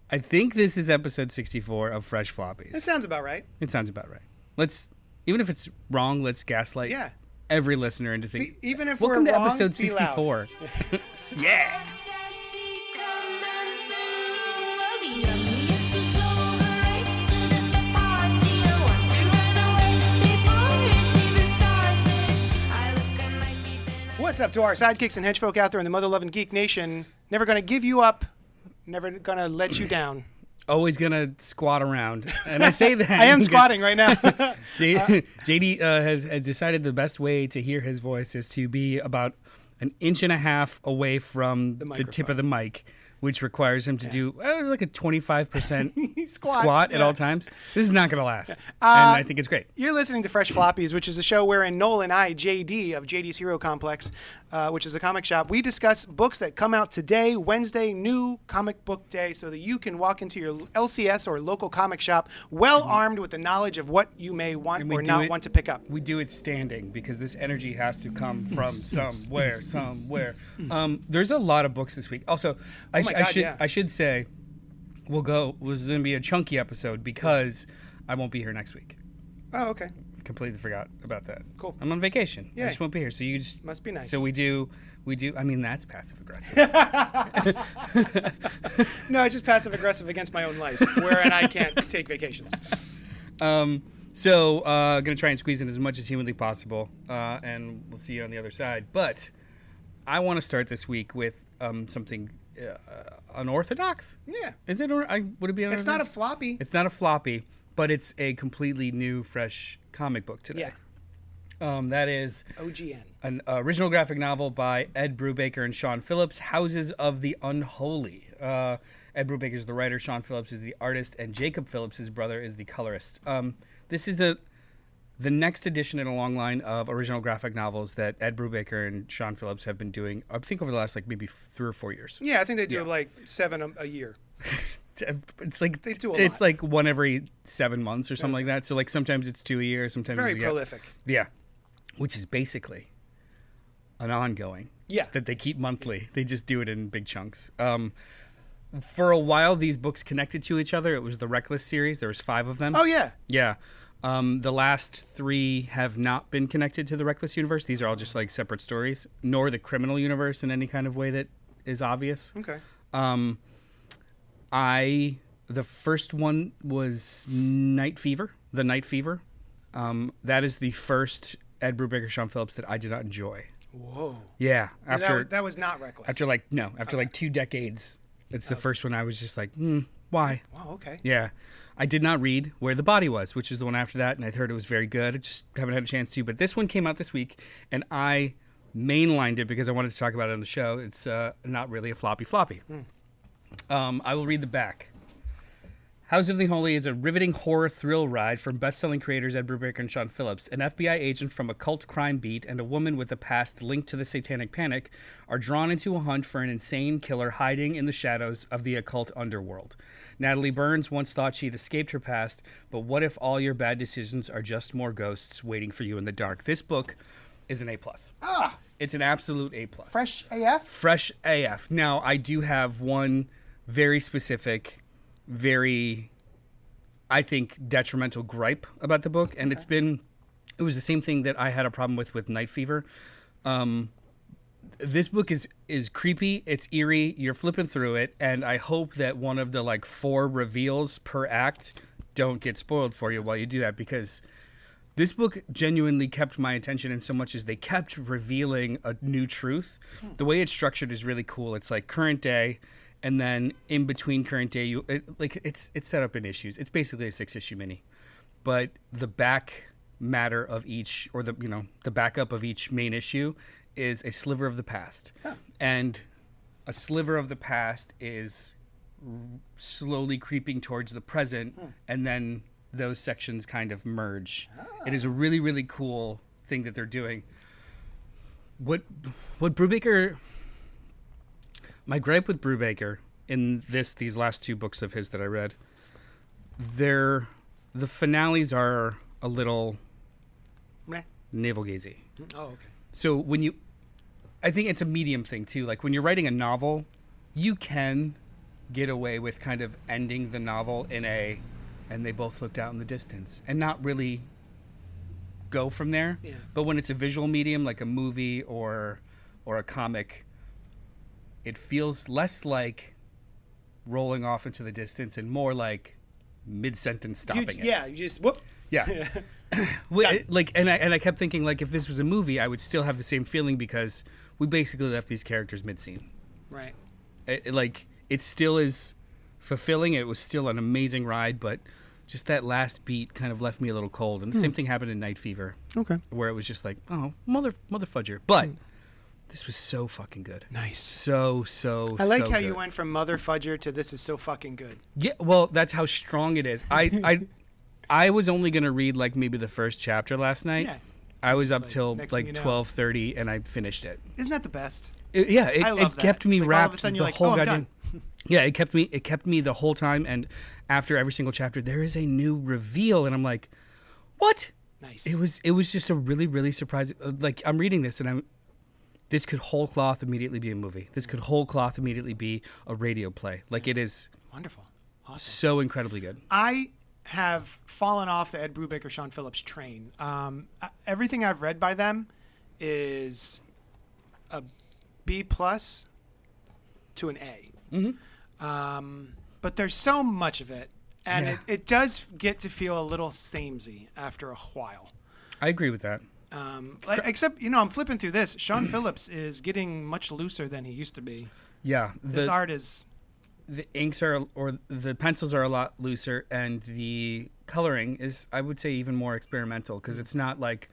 I think this is episode 64 of Fresh Floppies. That sounds about right. It sounds about right. Even if it's wrong, let's gaslight every listener into thinking. Even if welcome we're to wrong, episode be 64. Yeah. What's up to our sidekicks and henchfolk out there in the mother-loving geek nation? Never gonna give you up. Never gonna let you down. Always gonna squat around, and I say that I am squatting right now. JD has decided the best way to hear his voice is to be about an inch and a half away from the tip of the mic, which requires him to do like a 25% squat at all times. This is not going to last, and I think it's great. You're listening to Fresh Floppies, which is a show wherein Noel and I, JD of JD's Hero Complex, which is a comic shop, we discuss books that come out today, Wednesday, new comic book day, so that you can walk into your LCS or local comic shop well armed with the knowledge of what you may want or not want to pick up. We do it standing because this energy has to come from somewhere. There's a lot of books this week. Also, I should say, this is going to be a chunky episode because I won't be here next week. Oh, okay. Completely forgot about that. Cool. I'm on vacation. Yeah. I just won't be here. So you just must be nice. So we do. I mean, that's passive aggressive. No, it's just passive aggressive against my own life, wherein I can't take vacations. So gonna try and squeeze in as much as humanly possible, and we'll see you on the other side. But I want to start this week with something unorthodox. Yeah. Is it? Would it be unorthodox? It's not a floppy. It's not a floppy, but it's a completely new, fresh comic book today. Yeah. That is OGN. An original graphic novel by Ed Brubaker and Sean Phillips, Houses of the Unholy. Ed Brubaker is the writer, Sean Phillips is the artist, and Jacob Phillips, his brother, is the colorist. This is the next edition in a long line of original graphic novels that Ed Brubaker and Sean Phillips have been doing, I think, over the last maybe 3 or 4 years. Yeah, I think they do 7 a year. It's like they do a lot. It's like one every 7 months or something like that. So like sometimes it's 2 a year, sometimes very prolific. Yeah, which is basically an ongoing. Yeah, that they keep monthly. They just do it in big chunks. For a while, these books connected to each other. It was the Reckless series. There was 5 of them. Oh yeah, yeah. The last 3 have not been connected to the Reckless universe. These are all just like separate stories, nor the Criminal universe in any kind of way that is obvious. Okay. The first one was Night Fever. The Night Fever. That is the first Ed Brubaker, Sean Phillips that I did not enjoy. Whoa. Yeah. That was not Reckless. After like 2 decades, it's the first one I was just like, why? Wow. Okay. Yeah. I did not read Where the Body Was, which is the one after that, and I heard it was very good. I just haven't had a chance to. But this one came out this week, and I mainlined it because I wanted to talk about it on the show. It's not really a floppy. I will read the back. House of the Holy is a riveting horror thrill ride from best-selling creators Ed Brubaker and Sean Phillips. An FBI agent from a cult crime beat and a woman with a past linked to the Satanic Panic are drawn into a hunt for an insane killer hiding in the shadows of the occult underworld. Natalie Burns once thought she'd escaped her past, but what if all your bad decisions are just more ghosts waiting for you in the dark? This book is an A+. It's an absolute A+. Fresh AF? Fresh AF. Now, I do have one very specific, very, I think, detrimental gripe about the book, and it was the same thing that I had a problem with Night Fever. This book is creepy, it's eerie, you're flipping through it, and I hope that one of the 4 reveals per act don't get spoiled for you while you do that, because this book genuinely kept my attention in so much as they kept revealing a new truth. The way it's structured is really cool. It's like current day, and then in between current day, it's set up in issues. It's basically a 6-issue mini, but the back matter of each, or the backup of each main issue, is a sliver of the past, and a sliver of the past is slowly creeping towards the present, and then those sections kind of merge. It is a really, really cool thing that they're doing. What Brubaker. My gripe with Brubaker in these last 2 books of his that I read, the finales are a little navel-gazy. Oh, okay. So I think it's a medium thing too. Like when you're writing a novel, you can get away with kind of ending the novel in a, and they both looked out in the distance, and not really go from there. Yeah. But when it's a visual medium like a movie or a comic, it feels less like rolling off into the distance and more like mid-sentence stopping it. Yeah, you just whoop. Yeah. And I kept thinking, like, if this was a movie, I would still have the same feeling because we basically left these characters mid-scene. Right. It still is fulfilling. It was still an amazing ride, but just that last beat kind of left me a little cold. And the same thing happened in Night Fever. Okay. Where it was just like, oh, mother fudger. But this was so fucking good. Nice. So I like how good. you went from mother fudger to this is so fucking good. Yeah, well, that's how strong it is. I was only going to read like maybe the first chapter last night. Yeah. I was It's up like, till next like thing you know. 12:30 and I finished it. Isn't that the best? It I love that. kept me Like, wrapped all of a sudden the you're like, whole oh, I'm goddamn. Yeah, it kept me the whole time, and after every single chapter there is a new reveal and I'm like, what? Nice. It was just a really, really surprising. Like, I'm reading this and this could whole cloth immediately be a movie. This could whole cloth immediately be a radio play. Like, it is Wonderful. Awesome. so incredibly good. I have fallen off the Ed Brubaker, Sean Phillips train. Everything I've read by them is a B plus to an A. But there's so much of it, and Yeah. it does get to feel a little samey after a while. I agree with that. Except, I'm flipping through this. Sean Phillips is getting much looser than he used to be. Yeah. His art is... The inks or the pencils are a lot looser, and the coloring is, I would say, even more experimental because it's not like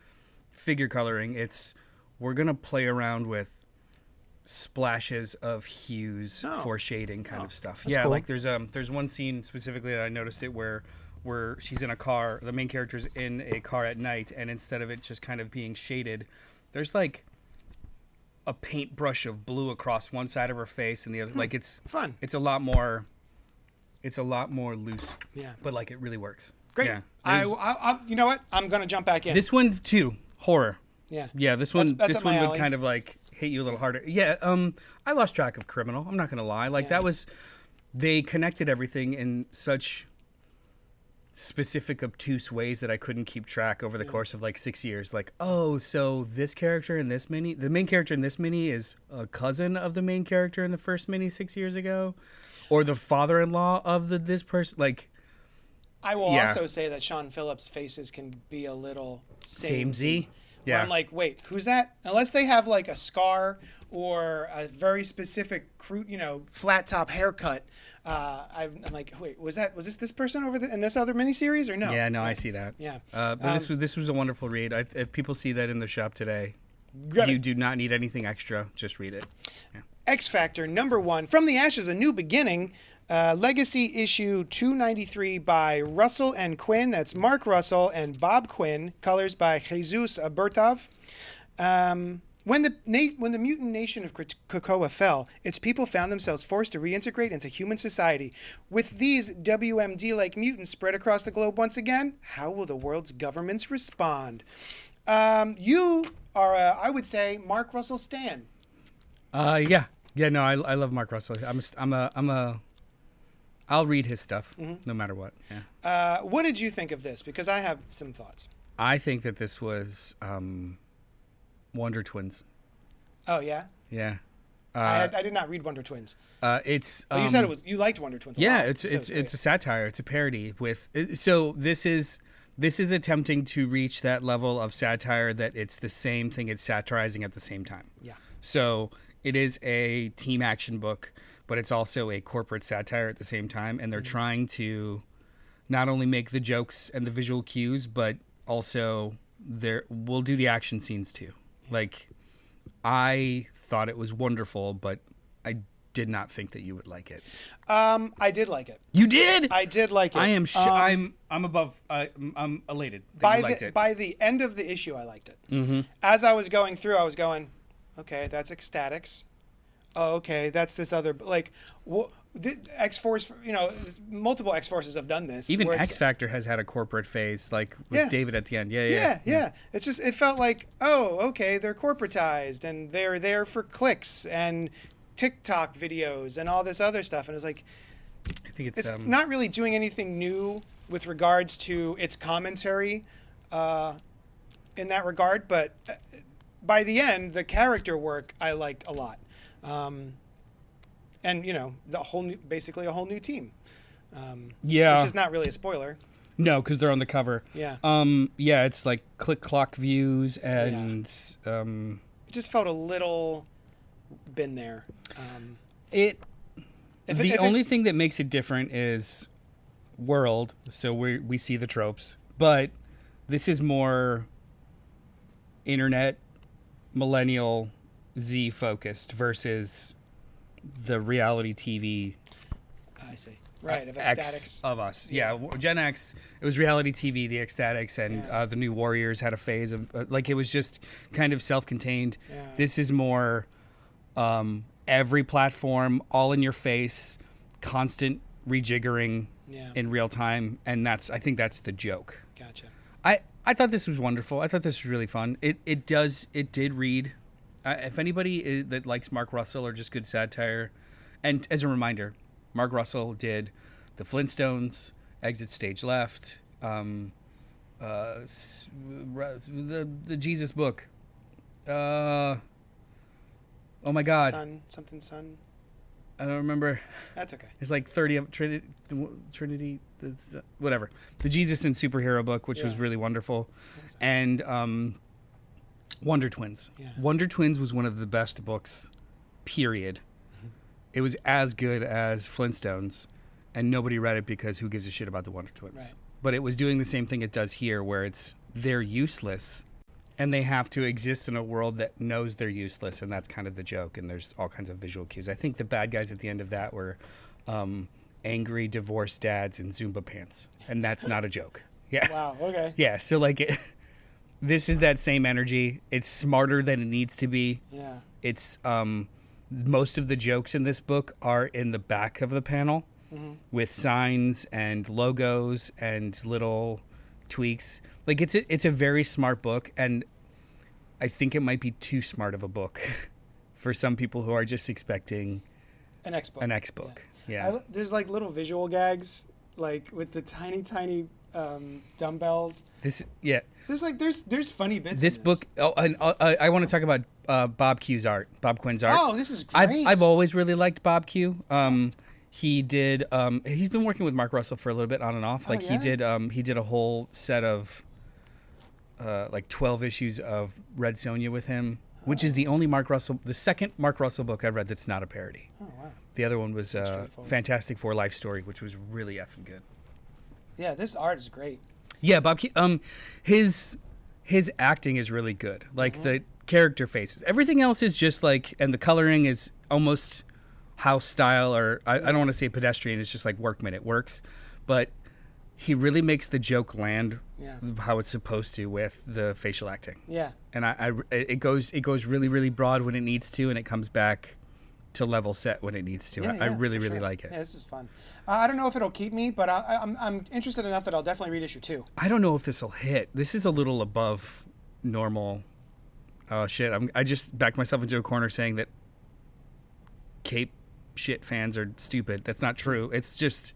figure coloring. We're gonna play around with splashes of hues for shading kind of stuff. Yeah, cool. like there's one scene specifically that I noticed it where she's in a car. The main character's in a car at night, and instead of it just kind of being shaded, there's like a paintbrush of blue across one side of her face and the other. Like, it's fun. It's a lot more loose. Yeah. But like, it really works. Great. Yeah. I you know what? I'm going to jump back in. This one too, horror. Yeah. Yeah, this one That's this up my one would alley. kind of like hit you a little harder. Yeah, I lost track of Criminal. I'm not going to lie. Like, that was, they connected everything in such specific obtuse ways that I couldn't keep track over the course of like 6 years. Like, oh, so this character in this mini, the main character in this mini is a cousin of the main character in the first mini 6 years ago, or the father-in-law of this person. Like, I will also say that Sean Phillips' faces can be a little samey. Where Yeah. I'm like, wait, who's that? Unless they have like a scar or a very specific, crude, flat top haircut. I'm like, wait, was this person over in this other miniseries or no? Yeah, no, I see that. Yeah. But this was a wonderful read. If people see that in the shop today, Grab you it. do not need anything extra. Just read it. Yeah. X Factor #1, From the Ashes, A New Beginning, Legacy issue 293 by Russell and Quinn. That's Mark Russell and Bob Quinn. Colors by Jesus Bertov. When the mutant nation of Krakoa fell, its people found themselves forced to reintegrate into human society. With these WMD-like mutants spread across the globe once again, how will the world's governments respond? You are, I would say, Mark Russell stan. Yeah. No, I love Mark Russell. I'll read his stuff no matter what. Yeah. What did you think of this? Because I have some thoughts. I think that this was Wonder Twins. Oh yeah. Yeah. I did not read Wonder Twins. It's. You said you liked Wonder Twins. Yeah, lot, it's a satire. It's a parody with. So this is attempting to reach that level of satire that it's the same thing it's satirizing at the same time. Yeah. So it is a team action book, but it's also a corporate satire at the same time, and they're trying to not only make the jokes and the visual cues, but also we'll do the action scenes too. Like, I thought it was wonderful, but I did not think that you would like it. I did like it. You did? I did like it. I am. I'm above. I'm elated that you liked it. By the end of the issue, I liked it. Mm-hmm. As I was going through, I was going, okay, that's ecstatics. Oh, okay, that's this other the X-Force. Multiple X-Forces have done this. Even where it's- X Factor has had a corporate phase, like with David at the end. Yeah. It's just, it felt like, oh, okay, they're corporatized and they're there for clicks and TikTok videos and all this other stuff. And it's like, I think it's not really doing anything new with regards to its commentary in that regard. But by the end, the character work I liked a lot. And, you know, basically a whole new team. Yeah. Which is not really a spoiler. No, because they're on the cover. Yeah. Yeah, it's like click-clock views, and it just felt a little been there. The only thing that makes it different is world, so we see the tropes, but this is more internet, millennial, Z focused versus the reality TV. I see. Right, of X Ecstatics. of us. Yeah, Gen X, it was reality TV, the Ecstatics, and the New Warriors had a phase of, like, it was just kind of self-contained. Yeah. This is more every platform, all in your face, constant rejiggering in real time, and I think that's the joke. Gotcha. I thought this was wonderful. I thought this was really fun. It did read. If anybody that likes Mark Russell or just good satire, and as a reminder, Mark Russell did The Flintstones, Exit Stage Left, the Jesus Book. Oh my God. Sun. I don't remember. That's okay. It's like 30 of Trinity, whatever. The Jesus and Superhero book, which was really wonderful. And Wonder Twins. Yeah. Wonder Twins was one of the best books, period. It was as good as Flintstones, and nobody read it because who gives a shit about the Wonder Twins? Right. But it was doing the same thing it does here, where they're useless, and they have to exist in a world that knows they're useless, and that's kind of the joke, and there's all kinds of visual cues. I think the bad guys at the end of that were angry divorced dads in Zumba pants, and that's not a joke. Yeah. Wow, okay. Yeah, so this is that same energy. It's smarter than it needs to be. Yeah. It's most of the jokes in this book are in the back of the panel with signs and logos and little tweaks. Like it's a very smart book, and I think it might be too smart of a book for some people who are just expecting an X book. An X book. Yeah. There's like little visual gags, like with the tiny dumbbells. There's funny bits. This in book. Oh, and I want to talk about Bob Quinn's art. Oh, this is great. I've always really liked Bob Q. He did. He's been working with Mark Russell for a little bit on and off. Like he did a whole set of like 12 issues of Red Sonja with him, which is the second Mark Russell book I've read that's not a parody. Oh wow. The other one was Fantastic Four Life Story, which was really effing good. Yeah, this art is great. Yeah, Bob Q. His acting is really good. Like the character faces. Everything else is just like, and the coloring is almost house style, or I don't want to say pedestrian. It's just like workman. It works, but he really makes the joke land how it's supposed to with the facial acting. Yeah. And it goes really, really broad when it needs to, and it comes back to level set when it needs to. I really like it. Yeah, this is fun. I don't know if it'll keep me, but I'm interested enough that I'll definitely read issue 2. I don't know if this will hit. This is a little above normal. Oh shit! I just backed myself into a corner saying that Cape shit fans are stupid. That's not true. It's just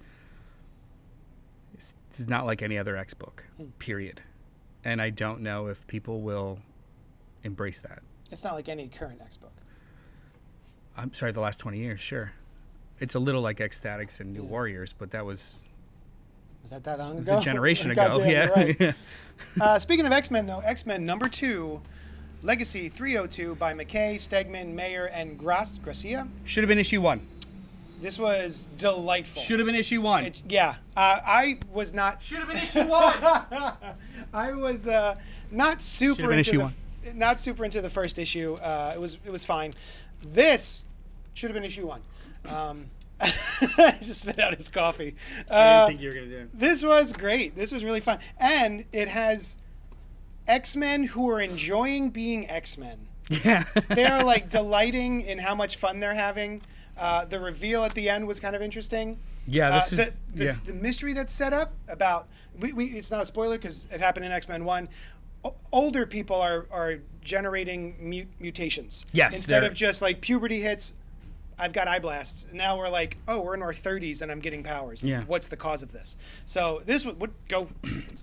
it's not like any other X book. Period. And I don't know if people will embrace that. It's not like any current X book. I'm sorry, the last 20 years, sure. It's a little like Ecstatics and New Warriors, but that was... Was that long ago? It was a generation ago, yeah. Right. Speaking of X-Men, though, X-Men number 2, Legacy 302 by McKay, Stegman, Mayer, and Gracia. Should have been issue 1. This was delightful. Should have been issue 1. I was not... Should have been issue 1! I was not super into the first issue. It was fine. This should have been issue 1. I just spit out his coffee. I didn't think you were going to do it. This was great. This was really fun. And it has X-Men who are enjoying being X-Men. Yeah. They're like delighting in how much fun they're having. The reveal at the end was kind of interesting. Yeah, the mystery that's set up about... it's not a spoiler because it happened in X-Men 1. Older people are generating mutations. Yes. Instead of just like puberty hits, I've got eye blasts. And now we're like, oh, we're in our 30s and I'm getting powers. Yeah. What's the cause of this? So this would go.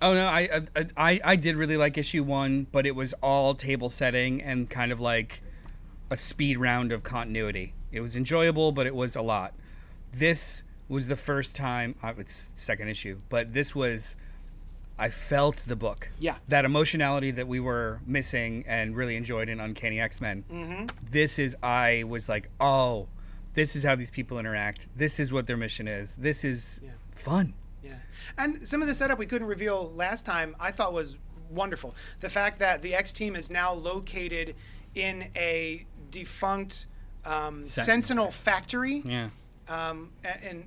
Oh no, I did really like issue 1, but it was all table setting and kind of like a speed round of continuity. It was enjoyable, but it was a lot. This was the first time, it's second issue, but this was, I felt the book. Yeah. That emotionality that we were missing and really enjoyed in Uncanny X-Men. Mm-hmm. I was like, oh, this is how these people interact. This is what their mission is. This is fun. Yeah. And some of the setup we couldn't reveal last time I thought was wonderful. The fact that the X-Team is now located in a defunct Sentinel factory. Yeah.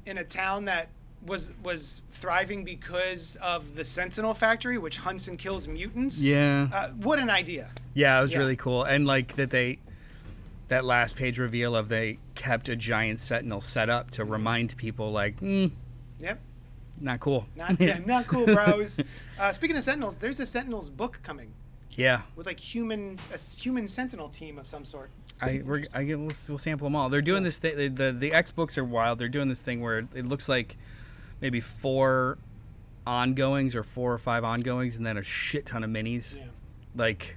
In a town that was thriving because of the Sentinel factory, which hunts and kills mutants. Yeah. What an idea. Yeah, it was really cool. And like that last page reveal of they kept a giant Sentinel set up to remind people like, Yep. Not cool. Not cool, bros. Speaking of Sentinels, there's a Sentinels book coming. Yeah. With like a human Sentinel team of some sort. We'll sample them all. They're doing this thing. The X books are wild. They're doing this thing where it looks like maybe 4 ongoings or 4 or 5 ongoings, and then a shit ton of minis. Yeah. Like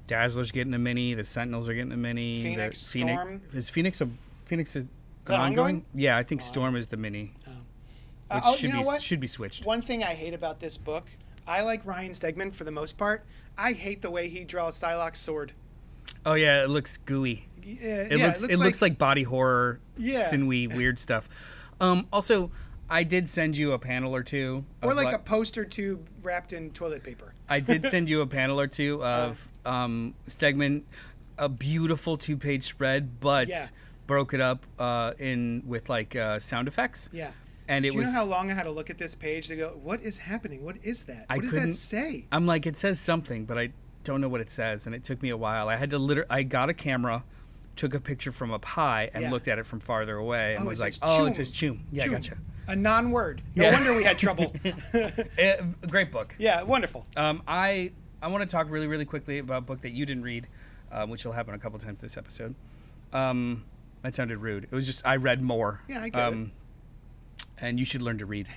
Dazzler's getting a mini. The Sentinels are getting a mini. Phoenix, Storm. Is Phoenix an ongoing? Yeah, I think Storm is the mini. Which should be switched. One thing I hate about this book, I like Ryan Stegman for the most part. I hate the way he draws Psylocke's sword. Oh yeah, it looks gooey. Yeah, it looks like body horror, sinewy, weird stuff. Also, I did send you a panel or two. Or like a poster tube wrapped in toilet paper. I did send you a panel or two of Stegman, a beautiful 2-page spread, but broke it up with like sound effects. Yeah. And Do you know how long I had to look at this page to go, what is happening? What is that? What does that say? I'm like, it says something, but I don't know what it says, and it took me a while. I had to I got a camera, took a picture from up high, and looked at it from farther away, and was like, "Oh, it says Choom." Yeah, Choom. Gotcha. A non-word. No wonder we had trouble. Great book. Yeah, wonderful. I want to talk really, really quickly about a book that you didn't read, which will happen a couple times this episode. That sounded rude. It was just I read more. Yeah, I get it. And you should learn to read.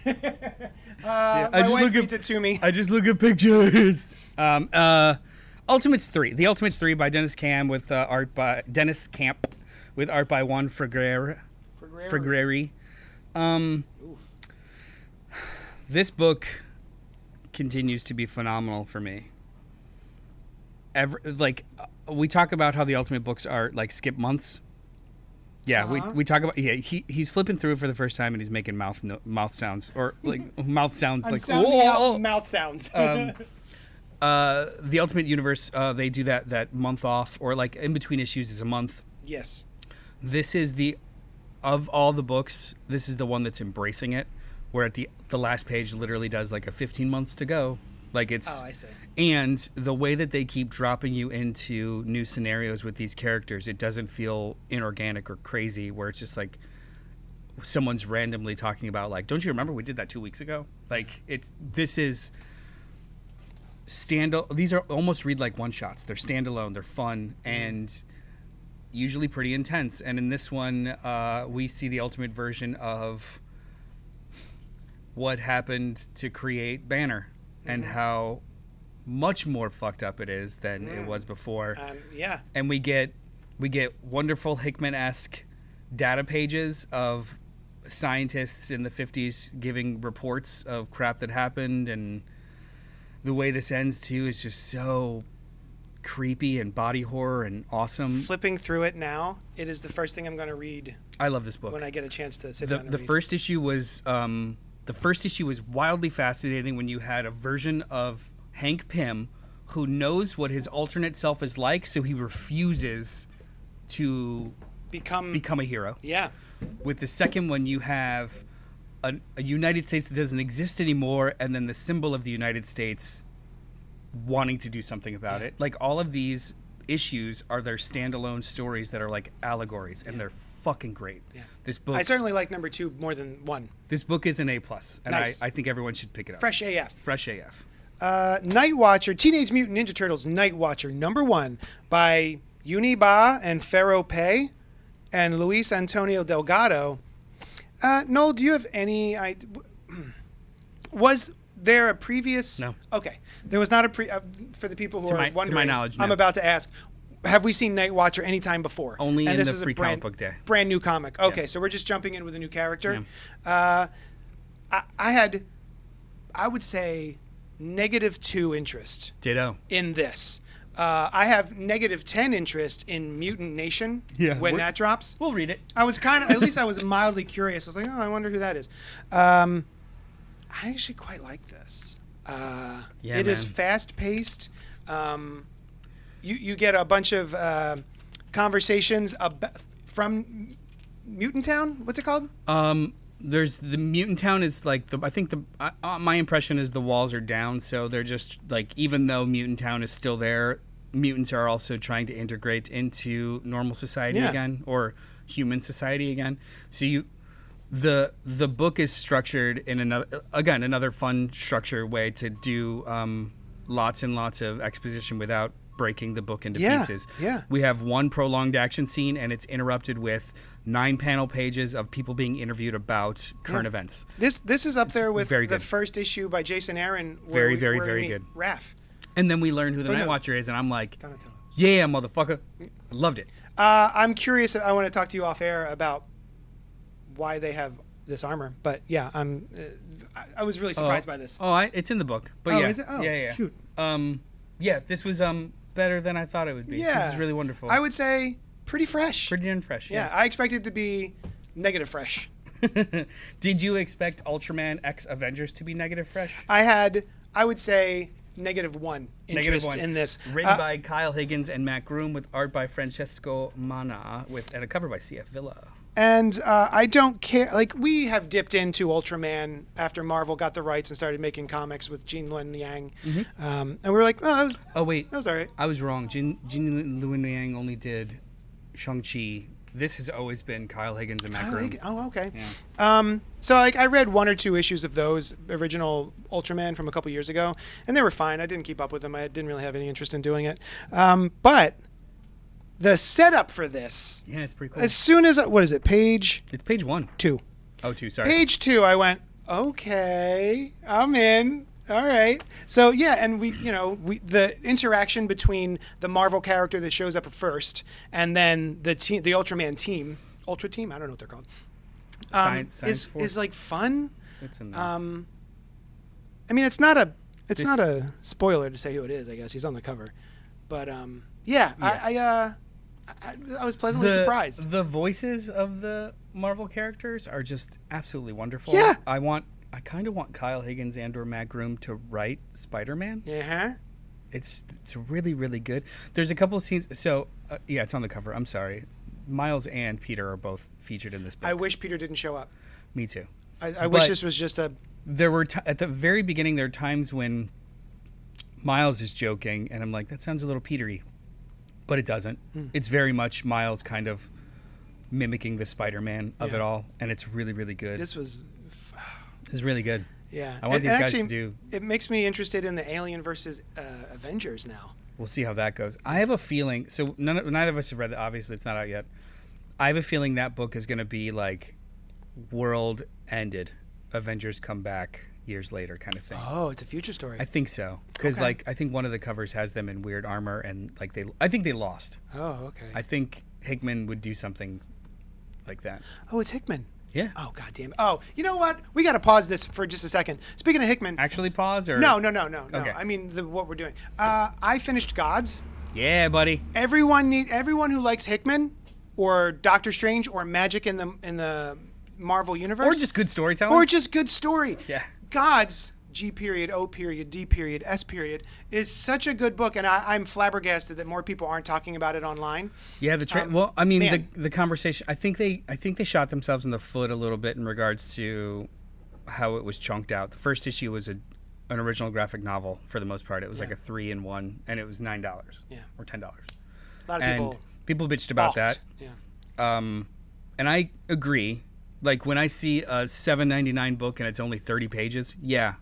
My wife reads it to me. I just look at pictures. Ultimates 3. The Ultimates 3 by Dennis Camp with art by Juan Frigeri. This book continues to be phenomenal for me. We talk about how the Ultimate books are like skip months. Yeah, we talk about he's flipping through it for the first time and he's making mouth sounds or like mouth sounds like out mouth sounds. The Ultimate Universe, they do that month off, or like in between issues is a month. Yes. This is of all the books, this is the one that's embracing it, where at the last page literally does like a 15 months to go. Like it's. Oh, I see. And the way that they keep dropping you into new scenarios with these characters, it doesn't feel inorganic or crazy, where it's just like someone's randomly talking about like, don't you remember we did that 2 weeks ago? Like these are almost read like one shots. They're standalone, they're fun, and usually pretty intense. And in this one, we see the ultimate version of what happened to create Banner and how much more fucked up it is than it was before. And we get wonderful Hickman-esque data pages of scientists in the 50s giving reports of crap that happened, and the way this ends too is just so creepy and body horror and awesome. Flipping through it now, it is the first thing I'm going to read. I love this book. When I get a chance to sit down and read. The first issue was wildly fascinating when you had a version of Hank Pym who knows what his alternate self is like, so he refuses to become a hero. Yeah. With the second one, you have a United States that doesn't exist anymore, and then the symbol of the United States wanting to do something about it. Like, all of these issues are their standalone stories that are like allegories, and they're fucking great. Yeah. This book, I certainly like number 2 more than 1. This book is an A+, and nice. I think everyone should pick it up. Fresh AF. Fresh AF. Nightwatcher, Teenage Mutant Ninja Turtles Nightwatcher, number 1 by Uni Ba and Pharaoh Pei. and Luis Antonio Delgado. Noel, do you have any idea? Was there a previous? No. Okay, there was not a for the people who are wondering. To my knowledge, no. I'm about to ask. Have we seen Nightwatcher any time before? Only and in this the is free a comic book day. Brand new comic. Okay, so we're just jumping in with a new character. Yeah. I would say -2 interest. Ditto. In this. I have -10 interest in Mutant Nation when that drops. We'll read it. I was at least I was mildly curious. I was like, oh, I wonder who that is. I actually quite like this. It is fast-paced. You get a bunch of conversations from Mutant Town. What's it called? There's the Mutant Town is like my impression is the walls are down, so they're just like, even though Mutant Town is still there, mutants are also trying to integrate into normal society again, or human society again. So the book is structured in another fun structure way to do lots and lots of exposition without breaking the book into pieces. Yeah. We have one prolonged action scene, and it's interrupted with 9 panel pages of people being interviewed about current events. This is up there with the first issue by Jason Aaron. Very good. Raph. And then we learn who the Nightwatcher is, and I'm like, yeah, motherfucker. I loved it. I'm curious. I want to talk to you off air about why they have this armor. But yeah, I was really surprised by this. It's in the book. But is it? Oh, yeah. Shoot. This was better than I thought it would be. Yeah. This is really wonderful. I would say pretty fresh. Pretty darn fresh, yeah. I expected it to be negative fresh. Did you expect Ultraman X Avengers to be negative fresh? I would say -1 interest in this. Written by Kyle Higgins and Matt Groom, with art by Francesco Mana, and a cover by C.F. Villa. And I don't care. Like, we have dipped into Ultraman after Marvel got the rights and started making comics with Gene Luen Yang. And we were like, that was all right. I was wrong. Gene Luen Yang only did Shang-Chi. This has always been Kyle Higgins and Matt Groom. Oh, okay. Yeah. So I read 1 or 2 issues of those original Ultraman from a couple years ago, and they were fine. I didn't keep up with them. I didn't really have any interest in doing it. But the setup for this. Yeah, it's pretty cool. As soon as what is it? It's page 1. 2. Oh, 2. Sorry. Page 2. I went, okay, I'm in. All right. So yeah, and the interaction between the Marvel character that shows up first and then the Ultraman team, Ultra Team. I don't know what they're called. Science is like fun. It's in there. I mean, it's not a spoiler to say who it is. I guess he's on the cover, but I was pleasantly surprised. The voices of the Marvel characters are just absolutely wonderful. Yeah. I kind of want Kyle Higgins and/or Matt Groom to write Spider-Man. Yeah. It's really, really good. There's a couple of scenes. So it's on the cover. I'm sorry. Miles and Peter are both featured in this book. I wish Peter didn't show up. Me too. I wish this was just a. There were at the very beginning. There are times when Miles is joking, and I'm like, that sounds a little Petery, but it doesn't. It's very much Miles kind of mimicking the Spider-Man of it all, and it's really, really good. It's really good. Yeah. I want these guys to do. It makes me interested in the Alien versus Avengers now. We'll see how that goes. I have a feeling. So neither of us have read it. Obviously, it's not out yet. I have a feeling that book is going to be like world ended, Avengers come back years later kind of thing. Oh, it's a future story. I think so. Because I think one of the covers has them in weird armor, and I think they lost. Oh, okay. I think Hickman would do something like that. Oh, it's Hickman. Yeah. Oh, goddamn. Oh, you know what? We got to pause this for just a second. Speaking of Hickman. Actually pause or? No. Okay. I mean, what we're doing. I finished Gods. Yeah, buddy. Everyone who likes Hickman or Doctor Strange or magic in the Marvel universe. Or just good storytelling. Or just good story. Yeah. Gods, G.O.D.S. is such a good book, and I'm flabbergasted that more people aren't talking about it online. Yeah, the conversation. I think they shot themselves in the foot a little bit in regards to how it was chunked out. The first issue was an original graphic novel for the most part. It was like a 3-in-1, and it was $9. Yeah. Or $10. A lot of people bitched about that. Yeah. And I agree. Like when I see a $7.99 book and it's only 30 pages, yeah.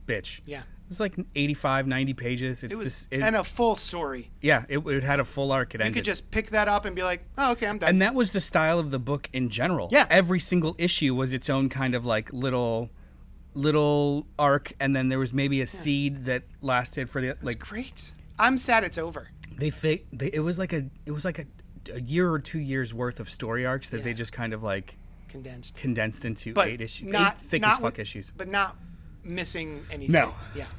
Bitch. Yeah. was like 85, 90 pages. And a full story. Yeah, it had a full arc. You could just pick that up and be like, oh, okay, I'm done. And that was the style of the book in general. Yeah. Every single issue was its own kind of like little arc, and then there was maybe a seed that lasted for the like. Great. I'm sad it's over. It was like a year or 2 years worth of story arcs that they just kind of like condensed into 8 issues, 8 thick as fuck issues, but not missing anything.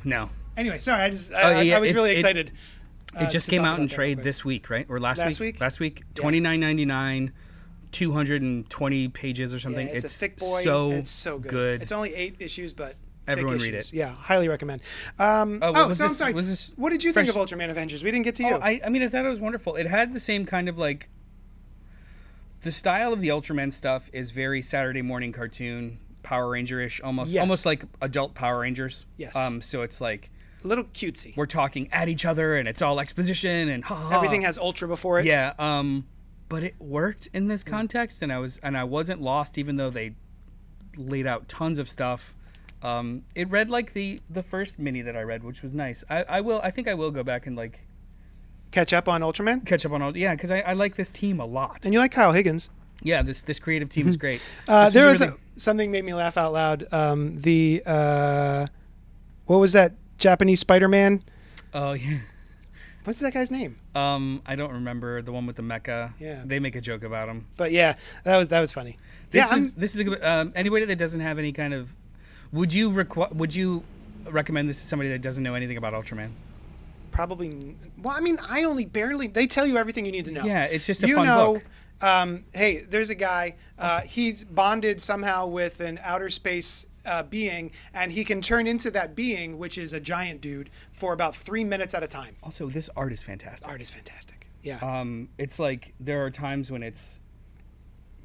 No. Anyway, sorry, I was really excited. It just came out in trade this week, right? Or last week? Last week, $29.99, 220 pages or something. Yeah, it's a thick boy. It's so good. It's only 8 issues, but everyone thick read issues. it. Yeah, highly recommend. I'm sorry. What did you think of Ultraman Avengers? We didn't get to you. I mean, I thought it was wonderful. It had the same kind of like. The style of the Ultraman stuff is very Saturday morning cartoon, Power Ranger-ish, almost like adult Power Rangers. Yes. So it's like a little cutesy. We're talking at each other, and it's all exposition and everything has Ultra before it. Yeah. But it worked in this context, and I wasn't lost, even though they laid out tons of stuff. It read like the first mini that I read, which was nice. I think I will go back and like. Catch up on Ultraman? Yeah, because I like this team a lot. And you like Kyle Higgins. Yeah, this creative team is great. There was something made me laugh out loud. What was that Japanese Spider-Man? Oh, yeah. What's that guy's name? I don't remember. The one with the mecha. Yeah. They make a joke about him. But yeah, that was funny. This is a good. Anybody that doesn't have any kind of, would you recommend this to somebody that doesn't know anything about Ultraman? Probably. Well, I mean, I only barely. They tell you everything you need to know. Yeah, it's just a fun book. Hey, there's a guy. He's bonded somehow with an outer space being, and he can turn into that being, which is a giant dude, for about 3 minutes at a time. Also, this art is fantastic. Art is fantastic. Yeah. It's like there are times when it's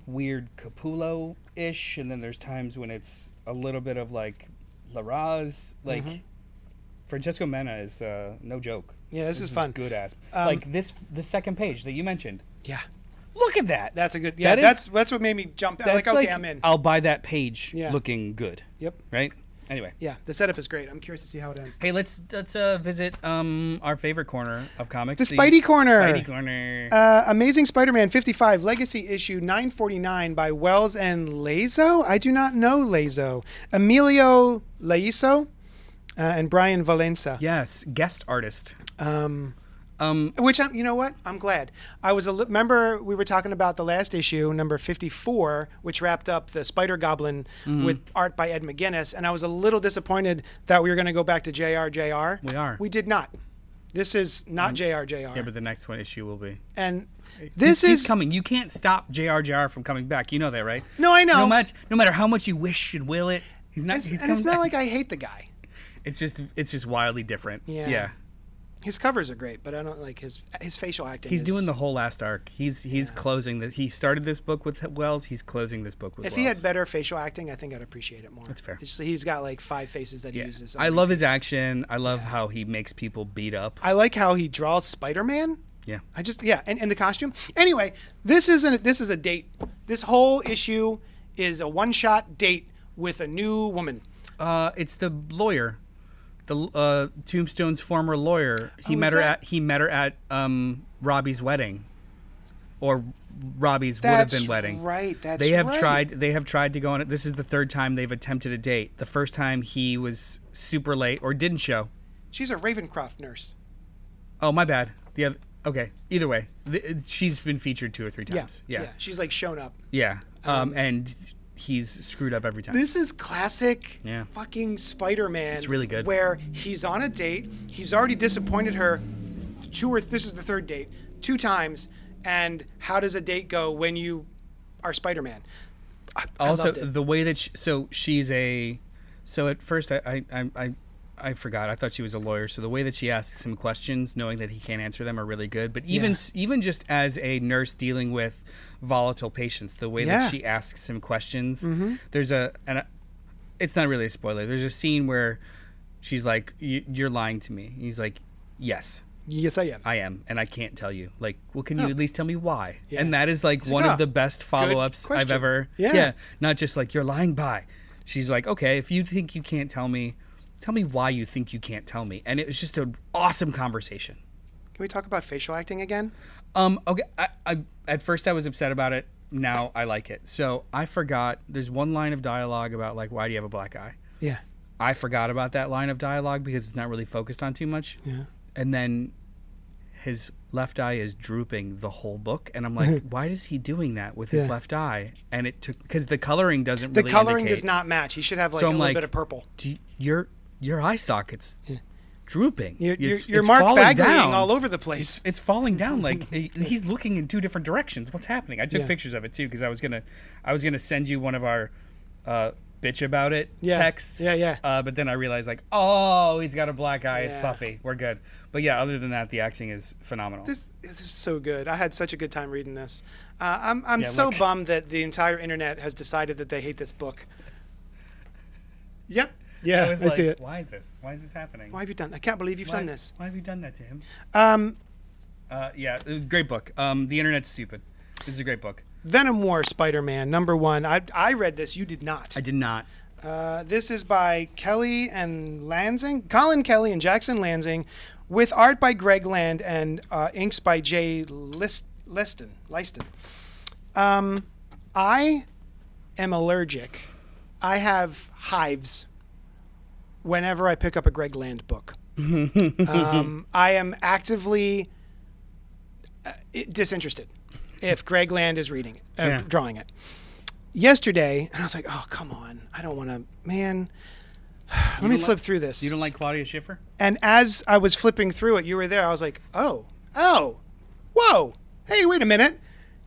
weird Capullo-ish, and then there's times when it's a little bit of like Larraz, like. Mm-hmm. Francesco Mena is no joke. Yeah, this is fun. Good ass. Like the second page that you mentioned. Yeah. Look at that. That's a good. Yeah, that's what made me jump. Like, okay, I'm in. I'll buy that page. Looking good. Yep. Right. Anyway. Yeah, the setup is great. I'm curious to see how it ends. Hey, let's visit our favorite corner of comics. The Spidey Corner. Spidey Corner. Amazing Spider-Man 55 Legacy issue 949 by Wells and Lazo. I do not know Lazo. Emilio Laiso. And Brian Valenza. Yes, guest artist. Which you know what? I'm glad. I was remember we were talking about the last issue, number 54, which wrapped up the Spider Goblin with art by Ed McGuinness, and I was a little disappointed that we were going to go back to JR. We are. We did not. This is not JR. Yeah, but the next one issue will be. And he's coming. You can't stop JR from coming back. You know that, right? No, I know. No matter how much you wish and will it, he's not. And it's not like I hate the guy. It's just wildly different. Yeah. His covers are great, but I don't like his facial acting. He's doing the whole last arc. He's closing this. He started this book with Wells. He's closing this book with Wells. If he had better facial acting, I think I'd appreciate it more. That's fair. He's got like 5 faces that he uses. I love his action. I love how he makes people beat up. I like how he draws Spider-Man. Yeah. And the costume. Anyway, this is a date. This whole issue is a one-shot date with a new woman. It's the lawyer. The Tombstone's former lawyer. He met her at Robbie's wedding, or Robbie's would have been wedding. Right. They have tried to go on it. This is the 3rd time they've attempted a date. The first time he was super late or didn't show. She's a Ravencroft nurse. Oh, my bad. Okay. Either way, she's been featured 2 or 3 times. Yeah. She's like shown up. Yeah. And he's screwed up every time. This is classic fucking Spider-Man. It's really good. Where he's on a date, he's already disappointed her this is the 3rd date, 2 times, and how does a date go when you are Spider-Man? Also, the way that she's at first I forgot. I thought she was a lawyer. So the way that she asks him questions, knowing that he can't answer them, are really good. But even just as a nurse dealing with volatile patients, the way that she asks him questions, there's it's not really a spoiler. There's a scene where she's like, "You're lying to me." He's like, "Yes." Yes, I am. I am, and I can't tell you. Like, well, can you at least tell me why? Yeah. And that is like one of the best follow-ups I've ever. Yeah. Not just like, "You're lying by." She's like, "Okay, if you think you can't tell me, Tell me why you think you can't tell me. And it was just an awesome conversation. Can we talk about facial acting again? Okay. I at first I was upset about it. Now I like it. So I forgot. There's one line of dialogue about like, why do you have a black eye? Yeah. I forgot about that line of dialogue because it's not really focused on too much. Yeah. And then his left eye is drooping the whole book, and I'm like, why is he doing that with his left eye? And it took because the coloring doesn't really. The coloring indicate. does not match. He should have like So a I'm little like, bit of purple. Your eye socket's drooping. You're It's Mark falling Bagleying down. all over the place. It's falling down like he's looking in two different directions. What's happening? I took Yeah. pictures of it too because I was gonna send you one of our bitch about it texts. Yeah. But then I realized like, oh, he's got a black eye. It's Yeah. puffy. We're good. But yeah, other than that, the acting is phenomenal. This is so good. I had such a good time reading this. I'm so look. bummed that the entire internet has decided that they hate this book. Yep. I Yeah, was I like, see it. why is this? Why is this happening? Why have you done? I can't believe you've done this. Why have you done that to him? Um, Yeah, it was a great book. The internet's stupid. This is a great book. Venom War Spider-Man #1. I read this. You did not. I did not. This is by Kelly and Lansing, Colin Kelly and Jackson Lansing, with art by Greg Land and inks by Jay Liston. I am allergic. I have hives whenever I pick up a Greg Land book. I am actively disinterested if Greg Land is reading it, drawing it. Yesterday, and I was like, oh, come on. I don't want to, man. Let me flip through this. You don't like Claudia Schiffer? And as I was flipping through it, you were there. I was like, oh, whoa. Hey, wait a minute.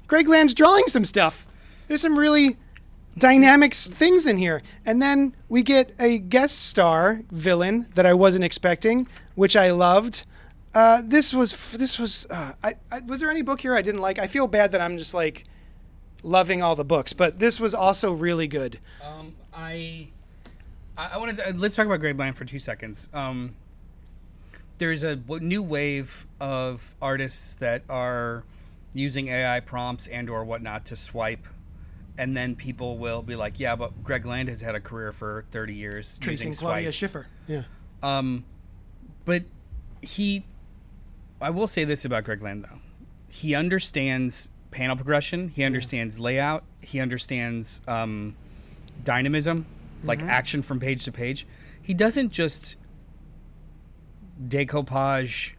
Greg Land's drawing some stuff. There's some really dynamic things in here. And then we get a guest star villain that I wasn't expecting, which I loved. Was there any book here I didn't like? I feel bad that I'm just like loving all the books, but this was also really good. I wanted to, let's talk about Greg Land for 2 seconds. There's a new wave of artists that are using AI prompts and or whatnot to swipe, and then people will be like, yeah, but Greg Land has had a career for 30 years Tracing using Claudia swipes. Schiffer. Yeah. But I will say this about Greg Land, though. He understands panel progression. He understands layout. He understands dynamism, like action from page to page. He doesn't just decoupage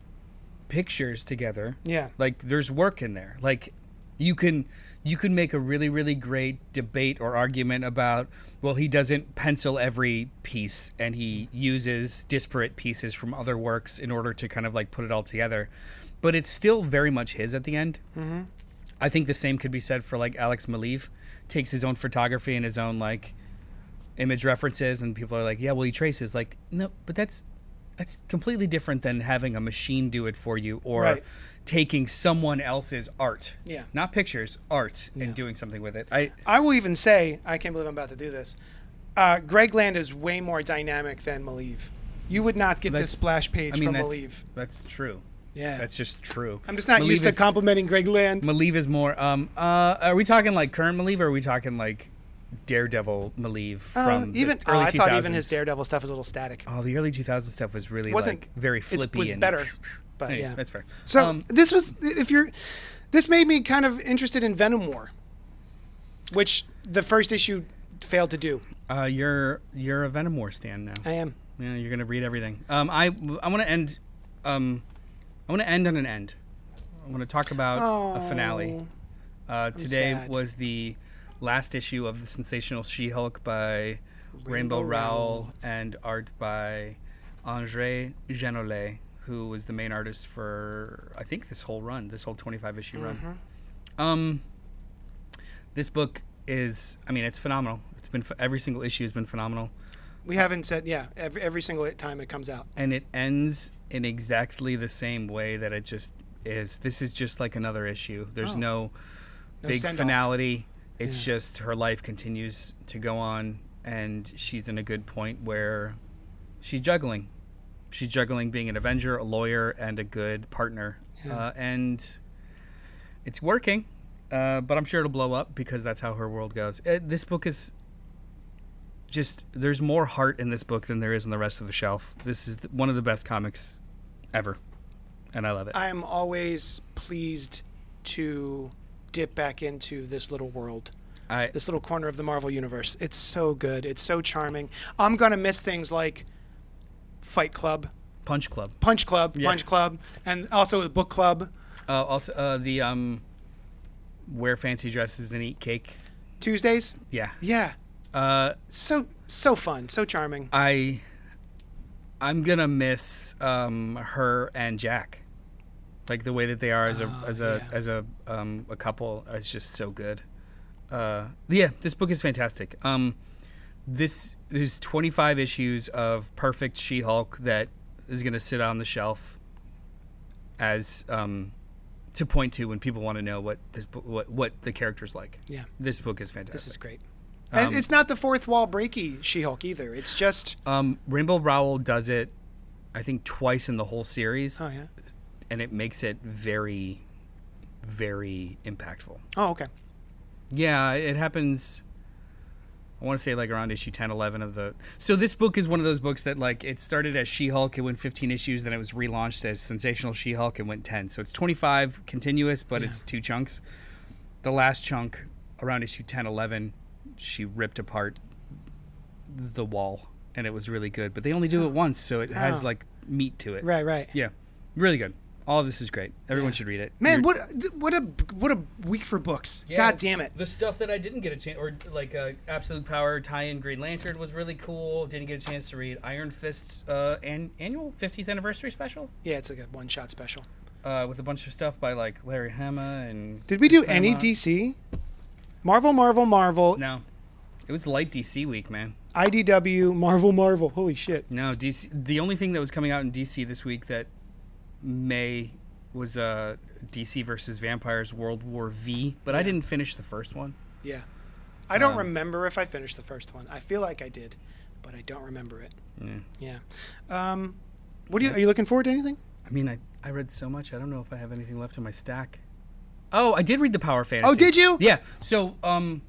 pictures together. Yeah. Like, there's work in there. Like, you can make a really, really great debate or argument about, well, he doesn't pencil every piece and he uses disparate pieces from other works in order to kind of like put it all together. But it's still very much his at the end. Mm-hmm. I think the same could be said for like Alex Maleev. Takes his own photography and his own like image references, and people are like, yeah, well, he traces. Like, no, but that's completely different than having a machine do it for you, or taking someone else's art, not pictures, art, and doing something with it. I will even say, I can't believe I'm about to do this. Greg Land is way more dynamic than Maleev. You would not get this splash page from Maleev. That's true. Yeah, that's just true. I'm just not used to complimenting Greg Land. Maleev is more. Are we talking like current Maleev, or are we talking like Daredevil Maleev from even the early 2000s? I thought even his Daredevil stuff was a little static. Oh, the early 2000s stuff was really like very flippy. It was better, but anyway, yeah, that's fair. So this made me kind of interested in Venom War, which the first issue failed to do. You're a Venom War stan now. I am. Yeah, you're gonna read everything. I want to end. I want to end on an end. I want to talk about a finale. Today was the last issue of the Sensational She-Hulk by Rainbow Rowell and art by André Genolet, who was the main artist for, I think, this whole 25-issue run. This book is, it's phenomenal. It's been every single issue has been phenomenal. We haven't said, every single time it comes out. And it ends in exactly the same way that it just is. This is just like another issue. There's no big finality. It's just her life continues to go on, and she's in a good point where she's juggling. She's juggling being an Avenger, a lawyer, and a good partner. And it's working, but I'm sure it'll blow up because that's how her world goes. This book is there's more heart in this book than there is in the rest of the shelf. This is one of the best comics ever, and I love it. I am always pleased to dip back into this little world. This little corner of the Marvel Universe. It's so good. It's so charming. I'm going to miss things like Fight Club. Punch Club, and also the Book Club. Also, the wear fancy dresses and eat cake. Tuesdays? Yeah. Yeah. So fun. So charming. I'm going to miss her and Jack. Like the way that they are as a couple is just so good. This book is fantastic. This is 25 issues of perfect She-Hulk that is going to sit on the shelf as to point to when people want to know what the character's like. Yeah, this book is fantastic. This is great. And it's not the fourth wall breaky She-Hulk either. It's just Rainbow Rowell does it, I think, twice in the whole series. Oh yeah. And it makes it very, very impactful. Oh, okay. Yeah, it happens, I want to say like around issue 10, 11 of the... So this book is one of those books that like it started as She-Hulk, it went 15 issues, then it was relaunched as Sensational She-Hulk and went 10. So it's 25 continuous, but it's 2 chunks. The last chunk, around issue 10, 11, she ripped apart the wall, and it was really good. But they only do it once, so it has like meat to it. Right. Yeah, really good. All of this is great. Everyone should read it. Man, what a week for books. Yeah, God damn it. The stuff that I didn't get a chance, or like Absolute Power tie-in Green Lantern was really cool. Didn't get a chance to read Iron Fist's annual 50th anniversary special. Yeah, it's like a one-shot special. With a bunch of stuff by like Larry Hama and... Did we do any DC? Marvel. No. It was light DC week, man. IDW, Marvel. Holy shit. No, DC. The only thing that was coming out in DC this week that May was DC versus Vampires World War V, but I didn't finish the first one. Yeah. I don't remember if I finished the first one. I feel like I did, but I don't remember it. Yeah. Are you looking forward to anything? I mean, I read so much. I don't know if I have anything left in my stack. Oh, I did read the Power Fantasy. Oh, did you? Yeah. So,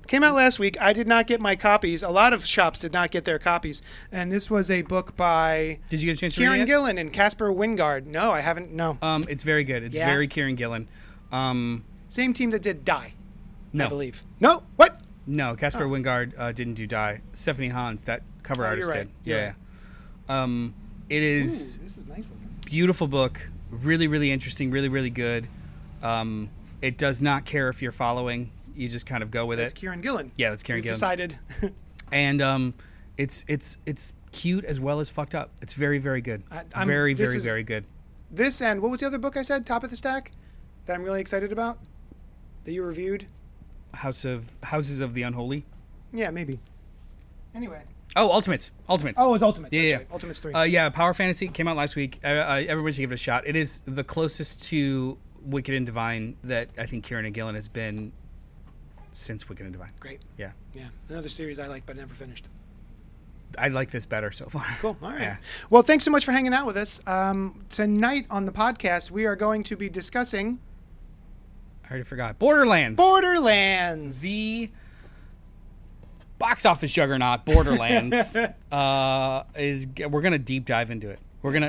came out last week. I did not get my copies. A lot of shops did not get their copies. And this was a book by... Did you get a chance to read it? Kieran Gillen and Casper Wingard. No, I haven't. No. It's very good. It's very Kieran Gillen. Same team that did Die. No. I believe. No? What? No, Casper Wingard didn't do Die. Stephanie Hans, that cover artist, you're right. did. Yeah. It is... Ooh, this is nice looking. Beautiful book. Really, really interesting. Really, really good. It does not care if you're following. You just kind of go with That's Kieran Gillen. Yeah, that's Kieran Gillen. Decided. And it's cute as well as fucked up. It's very, very good. Very good. This and what was the other book I said? Top of the Stack? That I'm really excited about? That you reviewed? Houses of the Unholy? Yeah, maybe. Anyway. Oh, Ultimates. Oh, it was Ultimates. Yeah, That's right. Ultimates 3. Yeah, Power Fantasy came out last week. Everybody should give it a shot. It is the closest to Wicked and Divine that I think Kieran and Gillen has been since Wicked and Divine. Great. Yeah. Another series I like but never finished. I like this better so far. Cool. All right. Yeah. Well, thanks so much for hanging out with us. Tonight on the podcast, we are going to be discussing... I already forgot. Borderlands. The box office juggernaut Borderlands we're gonna deep dive into it. We're gonna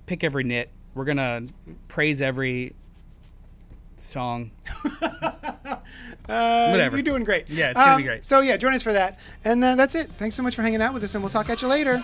pick every nit. We're gonna praise every song. Whatever. You're doing great. Yeah, it's gonna be great. So yeah, join us for that. And that's it. Thanks so much for hanging out with us, and we'll talk at you later.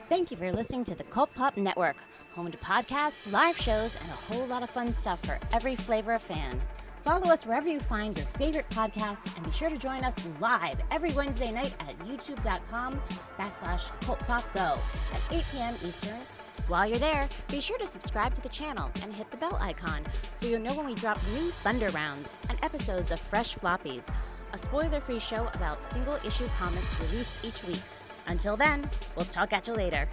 Thank you for listening to the CultPop Network, home to podcasts, live shows, and a whole lot of fun stuff for every flavor of fan. Follow us wherever you find your favorite podcasts, and be sure to join us live every Wednesday night at youtube.com/CultPopGo at 8 p.m. Eastern. While you're there, be sure to subscribe to the channel and hit the bell icon so you'll know when we drop new Thunder Rounds and episodes of Fresh Floppies, a spoiler-free show about single-issue comics released each week. Until then, we'll talk at you later.